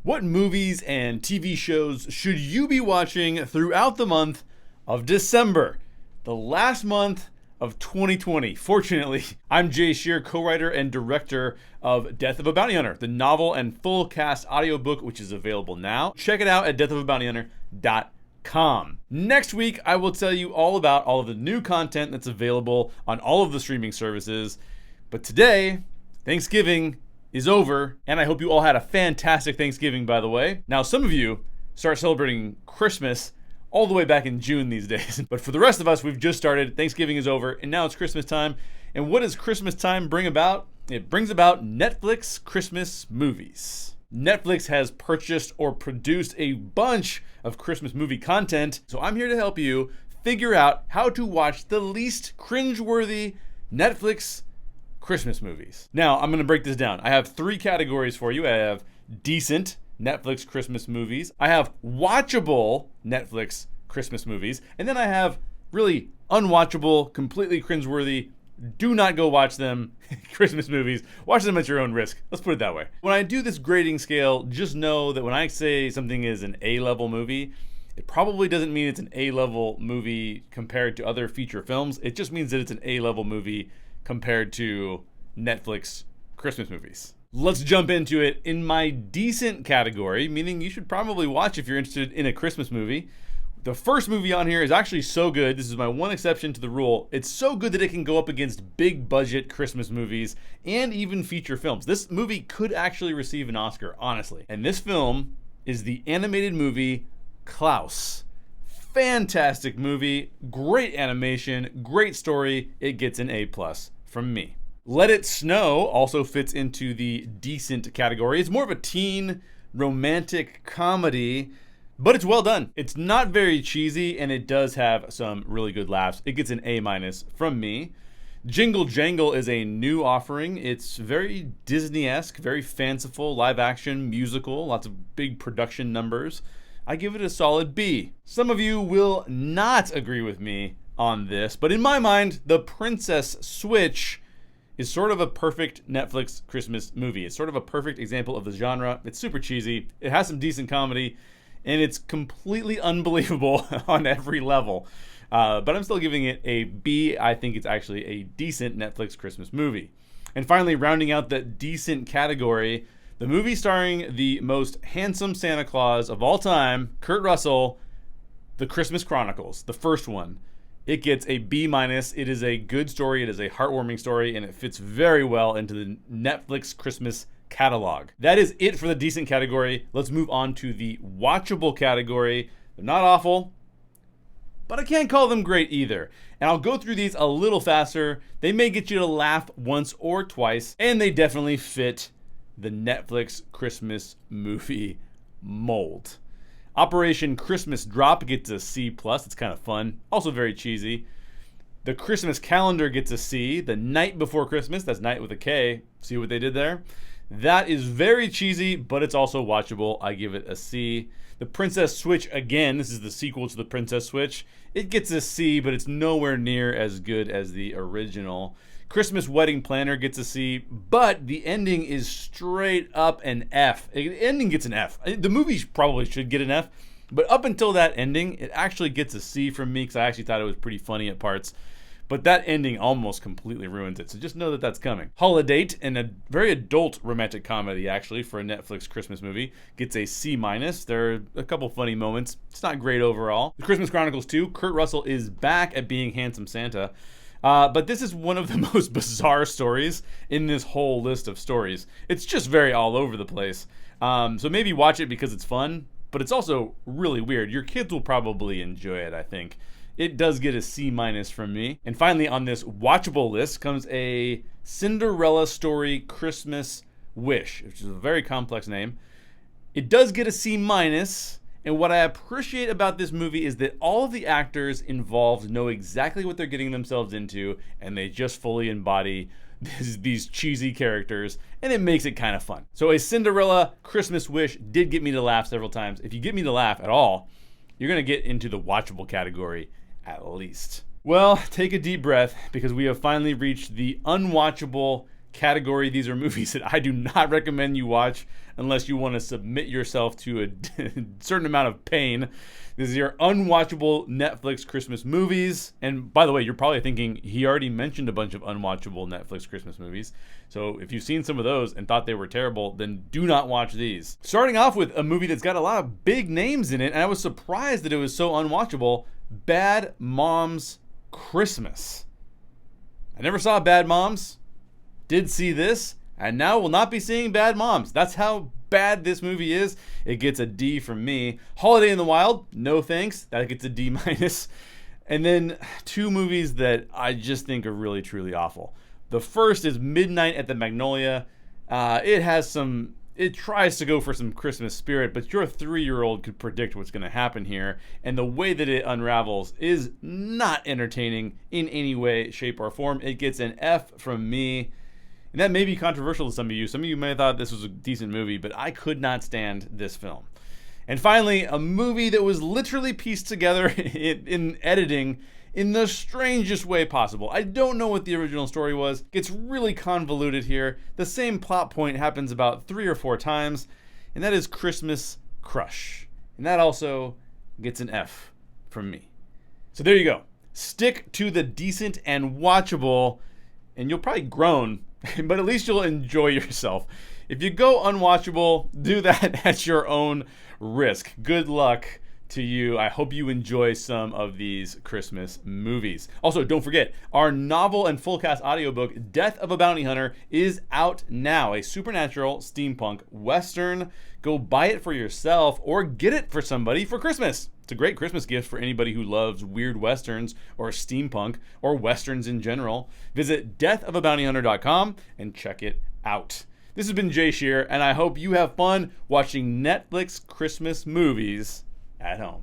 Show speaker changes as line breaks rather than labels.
What movies and TV shows should you be watching throughout the month of December, the last month of 2020? Fortunately, I'm Sherer, co-writer and director of Death of a Bounty Hunter, the novel and full cast audiobook, which is available now. Check it out at deathofabountyhunter.com. Next week, I will tell you all about all of the new content that's available on all of the streaming services. But today, Thanksgiving is over, and I hope you all had a fantastic Thanksgiving, by the way. Now, some of you start celebrating Christmas all the way back in June these days. But for the rest of us, we've just started. Thanksgiving is over, and now it's Christmas time. And what does Christmas time bring about? It brings about Netflix Christmas movies. Netflix has purchased or produced a bunch of Christmas movie content, so I'm here to help you figure out how to watch the least cringeworthy Netflix Christmas movies. Now, I'm going to break this down. I have three categories for you. I have decent Netflix Christmas movies. I have watchable Netflix Christmas movies. And then I have really unwatchable, completely cringeworthy, do not go watch them Christmas movies. Watch them at your own risk. Let's put it that way. When I do this grading scale, just know that when I say something is an A-level movie, it probably doesn't mean it's an A-level movie compared to other feature films. It just means that it's an A-level movie compared to Netflix Christmas movies. Let's jump into it. In my decent category, meaning you should probably watch if you're interested in a Christmas movie, the first movie on here is actually so good. This is my one exception to the rule. It's so good that it can go up against big budget Christmas movies and even feature films. This movie could actually receive an Oscar, honestly. And this film is the animated movie Klaus. Fantastic movie, great animation, great story. It gets an A+ from me. Let It Snow also fits into the decent category. It's more of a teen romantic comedy, but it's well done. It's not very cheesy, and it does have some really good laughs. It gets an A- from me. Jingle Jangle is a new offering. It's very Disney-esque, very fanciful, live action, musical, lots of big production numbers. I give it a solid B. Some of you will not agree with me on this, but in my mind, The Princess Switch is sort of a perfect Netflix Christmas movie. It's sort of a perfect example of the genre. It's super cheesy. It has some decent comedy, and it's completely unbelievable on every level. But I'm still giving it a B. I think it's actually a decent Netflix Christmas movie. And finally, rounding out that decent category, the movie starring the most handsome Santa Claus of all time, Kurt Russell, The Christmas Chronicles, the first one. It gets a B-. It is a good story. It is a heartwarming story, and it fits very well into the Netflix Christmas catalog. That is it for the decent category. Let's move on to the watchable category. They're not awful, but I can't call them great either. And I'll go through these a little faster. They may get you to laugh once or twice, and they definitely fit the Netflix Christmas movie mold. Operation Christmas Drop gets a C+. It's kind of fun. Also very cheesy. The Christmas Calendar gets a C. The Night Before Christmas, that's night with a K. See what they did there? That is very cheesy, but it's also watchable. I give it a C. The Princess Switch, again, this is the sequel to The Princess Switch. It gets a C, but it's nowhere near as good as the original. Christmas Wedding Planner gets a C, but the ending is straight up an F. The ending gets an F. The movie probably should get an F, but up until that ending, it actually gets a C from me because I actually thought it was pretty funny at parts. But that ending almost completely ruins it, so just know that that's coming. Holiday, and a very adult romantic comedy, actually, for a Netflix Christmas movie, gets a C-. There are a couple funny moments. It's not great overall. The Christmas Chronicles 2, Kurt Russell is back at being handsome Santa. But this is one of the most bizarre stories in this whole list of stories. It's just very all over the place. So maybe watch it because it's fun, but it's also really weird. Your kids will probably enjoy it, I think. It does get a C- from me. And finally, on this watchable list comes a Cinderella story Christmas Wish, which is a very complex name. It does get a C-. And what I appreciate about this movie is that all of the actors involved know exactly what they're getting themselves into, and they just fully embody these cheesy characters, and it makes it kind of fun. So a Cinderella Christmas Wish did get me to laugh several times. If you get me to laugh at all, you're going to get into the watchable category at least. Well, take a deep breath, because we have finally reached the unwatchable category. These are movies that I do not recommend you watch. unless you want to submit yourself to a certain amount of pain. This is your unwatchable Netflix Christmas movies. And by the way, you're probably thinking he already mentioned a bunch of unwatchable Netflix Christmas movies. So if you've seen some of those and thought they were terrible, then do not watch these. Starting off with a movie that's got a lot of big names in it, and I was surprised that it was so unwatchable, Bad Moms Christmas. I never saw Bad Moms, did see this, and now will not be seeing Bad Moms. That's how bad this movie is. It gets a D from me. Holiday in the Wild, no thanks. That gets a D minus. And then two movies that I just think are really, truly awful. The first is Midnight at the Magnolia. It tries to go for some Christmas spirit, but your 3-year-old could predict what's going to happen here. And the way that it unravels is not entertaining in any way, shape, or form. It gets an F from me. And that may be controversial to some of you. Some of you may have thought this was a decent movie, but I could not stand this film. And finally, a movie that was literally pieced together in editing in the strangest way possible. I don't know what the original story was. It gets really convoluted here. The same plot point happens about 3 or 4 times, and that is Christmas Crush. And that also gets an F from me. So there you go. Stick to the decent and watchable, and you'll probably groan, but at least you'll enjoy yourself. If you go unwatchable, do that at your own risk. Good luck to you. I hope you enjoy some of these Christmas movies. Also, don't forget, our novel and full cast audiobook, Death of a Bounty Hunter, is out now. A supernatural steampunk western. Go buy it for yourself or get it for somebody for Christmas. It's a great Christmas gift for anybody who loves weird westerns or steampunk or westerns in general. Visit deathofabountyhunter.com and check it out. This has been Jay Sherer, and I hope you have fun watching Netflix Christmas movies at home.